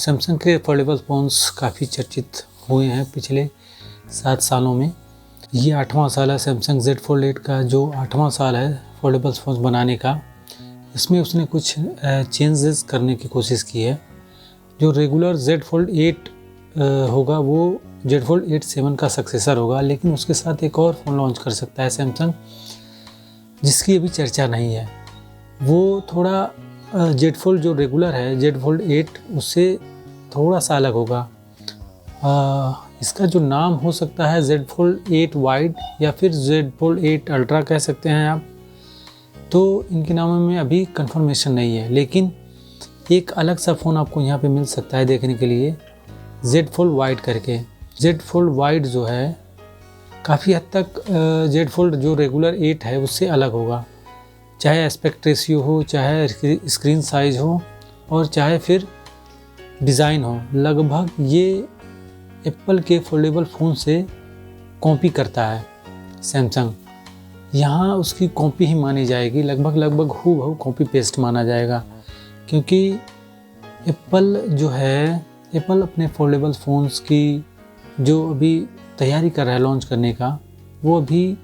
Samsung के foldable phones काफ़ी चर्चित हुए हैं पिछले 7 सालों में। ये 8वां साल है सैमसंग Z Fold 8 का, जो 8वां साल है फोल्डेबल फ़ोन्स बनाने का। इसमें उसने कुछ चेंजेस करने की कोशिश की है। जो रेगुलर Z Fold 8 होगा वो Z Fold 8 7 का सक्सेसर होगा, लेकिन उसके साथ एक और फ़ोन लॉन्च कर सकता है सैमसंग, जिसकी अभी चर्चा नहीं है। वो थोड़ा Z Fold जो रेगुलर है Z Fold 8 उससे थोड़ा सा अलग होगा। इसका जो नाम हो सकता है Z Fold 8 वाइड या फिर Z Fold 8 अल्ट्रा कह सकते हैं आप। तो इनके नामों में अभी कंफर्मेशन नहीं है, लेकिन एक अलग सा फ़ोन आपको यहाँ पे मिल सकता है देखने के लिए, Z Fold वाइड करके। Z Fold वाइड जो है काफ़ी हद तक Z Fold जो रेगुलर 8 है उससे अलग होगा, चाहे एस्पेक्ट रेशियो हो, चाहे स्क्रीन साइज हो, और चाहे फिर डिज़ाइन हो। लगभग ये एप्पल के फोल्डेबल फ़ोन से कॉपी करता है सैमसंग। यहाँ उसकी कॉपी ही मानी जाएगी, लगभग हूबहू कॉपी पेस्ट माना जाएगा, क्योंकि एप्पल जो है, एप्पल अपने फोल्डेबल फ़ोन्स की जो अभी तैयारी कर रहा है लॉन्च करने का, वो अभी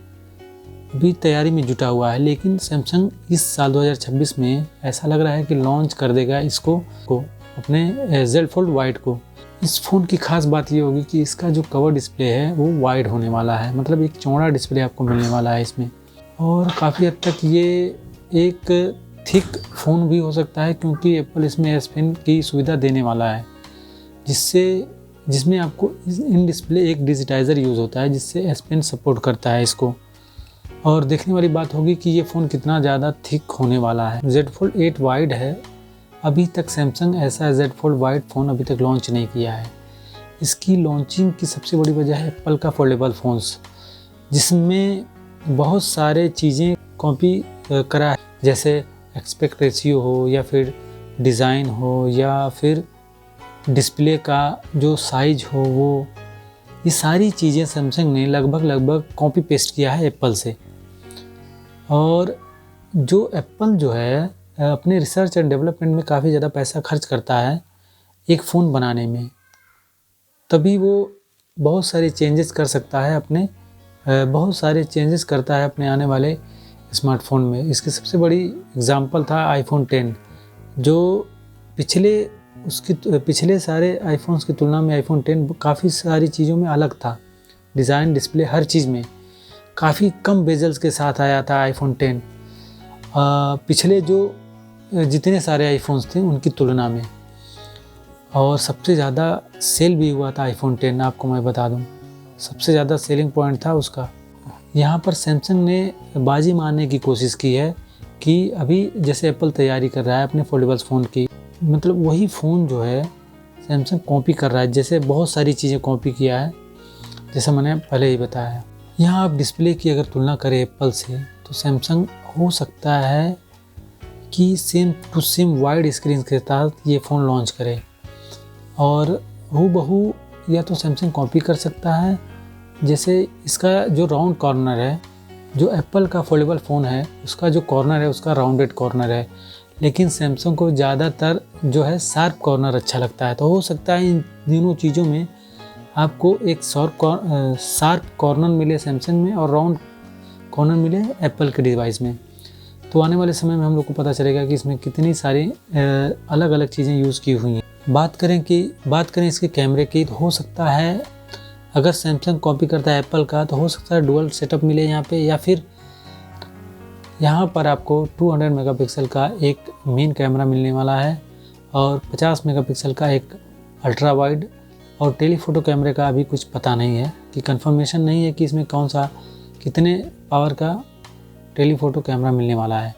तैयारी में जुटा हुआ है। लेकिन सैमसंग इस साल 2026 में ऐसा लग रहा है कि लॉन्च कर देगा इसको अपने Z Fold वाइड को। इस फ़ोन की खास बात ये होगी कि इसका जो कवर डिस्प्ले है वो वाइड होने वाला है, मतलब एक चौड़ा डिस्प्ले आपको मिलने वाला है इसमें। और काफ़ी हद तक ये एक थिक फ़ोन भी हो सकता है, क्योंकि एप्पल इसमें S Pen की सुविधा देने वाला है, जिसमें आपको इन डिस्प्ले एक डिजिटाइज़र यूज़ होता है, जिससे S Pen सपोर्ट करता है इसको। और देखने वाली बात होगी कि ये फ़ोन कितना ज़्यादा थिक होने वाला है। Z Fold 8 वाइड है, अभी तक सैमसंग ऐसा Z Fold वाइड फ़ोन अभी तक लॉन्च नहीं किया है। इसकी लॉन्चिंग की सबसे बड़ी वजह है एप्पल का फोल्डेबल फ़ोन्स, जिसमें बहुत सारे चीज़ें कॉपी करा है, जैसे एस्पेक्ट रेशियो हो, या फिर डिज़ाइन हो, या फिर डिस्प्ले का जो साइज हो, वो ये सारी चीज़ें सैमसंग ने लगभग कॉपी पेस्ट किया है एप्पल से। और जो एप्पल जो है अपने रिसर्च एंड डेवलपमेंट में काफ़ी ज़्यादा पैसा खर्च करता है एक फ़ोन बनाने में, तभी वो बहुत सारे चेंजेस कर सकता है बहुत सारे चेंजेस करता है अपने आने वाले स्मार्टफोन में। इसकी सबसे बड़ी एग्जांपल था iPhone 10, जो पिछले सारे आईफोन्स की तुलना में iPhone 10 काफ़ी सारी चीज़ों में अलग था। डिज़ाइन, डिस्प्ले, हर चीज़ में काफ़ी कम बेजल्स के साथ आया था iPhone 10 पिछले जो जितने सारे आईफोन्स थे उनकी तुलना में। और सबसे ज़्यादा सेल भी हुआ था iPhone 10, आपको मैं बता दूं, सबसे ज़्यादा सेलिंग पॉइंट था उसका। यहाँ पर सैमसंग ने बाजी मारने की कोशिश की है कि अभी जैसे एप्पल तैयारी कर रहा है अपने फोल्डेबल फ़ोन की, मतलब वही फ़ोन जो है सैमसंग कॉपी कर रहा है, जैसे बहुत सारी चीज़ें कॉपी किया है, जैसा मैंने पहले ही बताया। यहाँ आप डिस्प्ले की अगर तुलना करें एप्पल से, तो सैमसंग हो सकता है कि same to same wide screen के साथ ये फ़ोन लॉन्च करे, और हूबहू या तो सैमसंग कॉपी कर सकता है, जैसे इसका जो राउंड कॉर्नर है, जो एप्पल का फोल्डेबल फ़ोन है उसका जो कॉर्नर है उसका राउंडेड कॉर्नर है, लेकिन सैमसंग को ज़्यादातर जो है शार्प कॉर्नर अच्छा लगता है। तो हो सकता है इन दोनों चीज़ों में आपको एक शार्प कॉर्नर मिले सैमसंग में और राउंड कॉर्नर मिले एप्पल के डिवाइस में। तो आने वाले समय में हम लोग को पता चलेगा कि इसमें कितनी सारी अलग अलग चीज़ें यूज़ की हुई हैं। बात करें इसके कैमरे की, तो हो सकता है अगर सैमसंग कॉपी करता है एप्पल का, तो हो सकता है डुअल सेटअप मिले यहाँ पे, या फिर यहाँ पर आपको 200 मेगापिक्सल का एक मेन कैमरा मिलने वाला है और 50 मेगापिक्सल का एक अल्ट्रा वाइड, और टेलीफोटो कैमरे का अभी कुछ पता नहीं है, कि कंफर्मेशन नहीं है कि इसमें कितने पावर का टेलीफोटो कैमरा मिलने वाला है।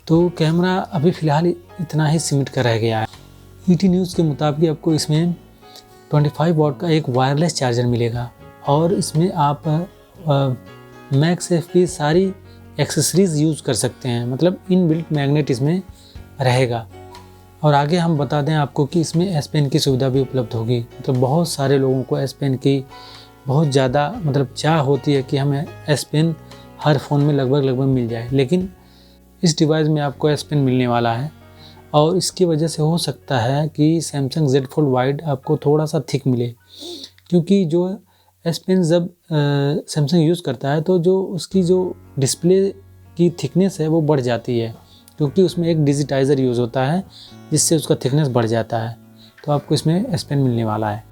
तो कैमरा अभी फ़िलहाल इतना ही सीमित कर रह गया है। ET न्यूज़ के मुताबिक आपको इसमें 25 वाट का एक वायरलेस चार्जर मिलेगा, और इसमें आप मैगसेफ की सारी एक्सेसरीज़ यूज़ कर सकते हैं, मतलब इनबिल्ट मैग्नेट इसमें रहेगा। और आगे हम बता दें आपको कि इसमें S Pen की सुविधा भी उपलब्ध होगी। मतलब बहुत सारे लोगों को S Pen की बहुत ज़्यादा मतलब चाह होती है कि हमें S Pen हर फ़ोन में लगभग मिल जाए, लेकिन इस डिवाइस में आपको S Pen मिलने वाला है। और इसकी वजह से हो सकता है कि सैमसंग Z Fold वाइड आपको थोड़ा सा थिक मिले, क्योंकि जो S Pen जब सैमसंग यूज़ करता है तो जो उसकी जो डिस्प्ले की थिकनेस है वो बढ़ जाती है, क्योंकि उसमें एक डिजिटाइज़र यूज़ होता है जिससे उसका थिकनेस बढ़ जाता है। तो आपको इसमें S Pen मिलने वाला है।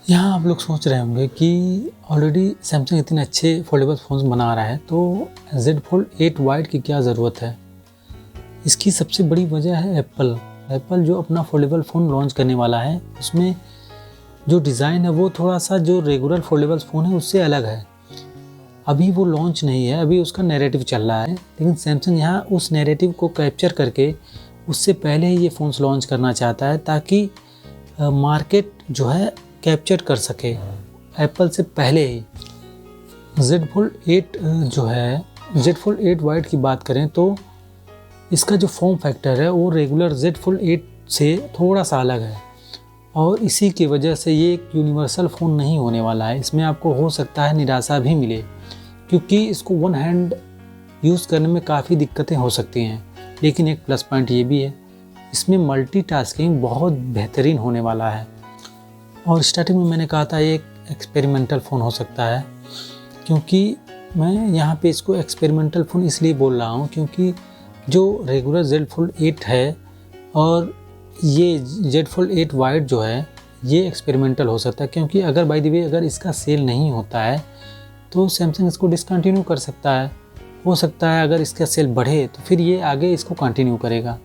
यहाँ आप लोग सोच रहे होंगे कि ऑलरेडी सैमसंग इतने अच्छे फोल्डेबल फ़ोन्स बना रहा है तो Z Fold 8 वाइड की क्या ज़रूरत है। इसकी सबसे बड़ी वजह है एप्पल जो अपना फोल्डेबल फ़ोन लॉन्च करने वाला है, उसमें जो डिज़ाइन है वो थोड़ा सा जो रेगुलर फोल्डेबल फ़ोन है उससे अलग है। अभी वो लॉन्च नहीं है, अभी उसका नैरेटिव चल रहा है, लेकिन सैमसंग यहाँ उस नैरेटिव को कैप्चर करके उससे पहले ही ये फ़ोन्स लॉन्च करना चाहता है, ताकि मार्केट जो है कैप्चर कर सके एप्पल से पहले ही। Z Fold 8 जो है, Z Fold 8 वाइड की बात करें तो इसका जो फॉर्म फैक्टर है वो रेगुलर Z Fold 8 से थोड़ा सा अलग है, और इसी की वजह से ये एक यूनिवर्सल फ़ोन नहीं होने वाला है। इसमें आपको हो सकता है निराशा भी मिले, क्योंकि इसको वन हैंड यूज़ करने में काफ़ी दिक्कतें हो सकती हैं। लेकिन एक प्लस पॉइंट ये भी है, इसमें मल्टीटास्किंग बहुत बेहतरीन होने वाला है। और स्टार्टिंग में मैंने कहा था ये एक एक्सपेरिमेंटल फ़ोन हो सकता है, क्योंकि मैं यहाँ पे इसको एक्सपेरिमेंटल फ़ोन इसलिए बोल रहा हूँ क्योंकि जो रेगुलर Z Fold 8 है और ये Z Fold 8 वाइड जो है ये एक्सपेरिमेंटल हो सकता है, क्योंकि अगर बाय द वे अगर इसका सेल नहीं होता है तो सैमसंग इसको डिसकंटिन्यू कर सकता है। हो सकता है अगर इसका सेल बढ़े तो फिर ये आगे इसको कंटिन्यू करेगा।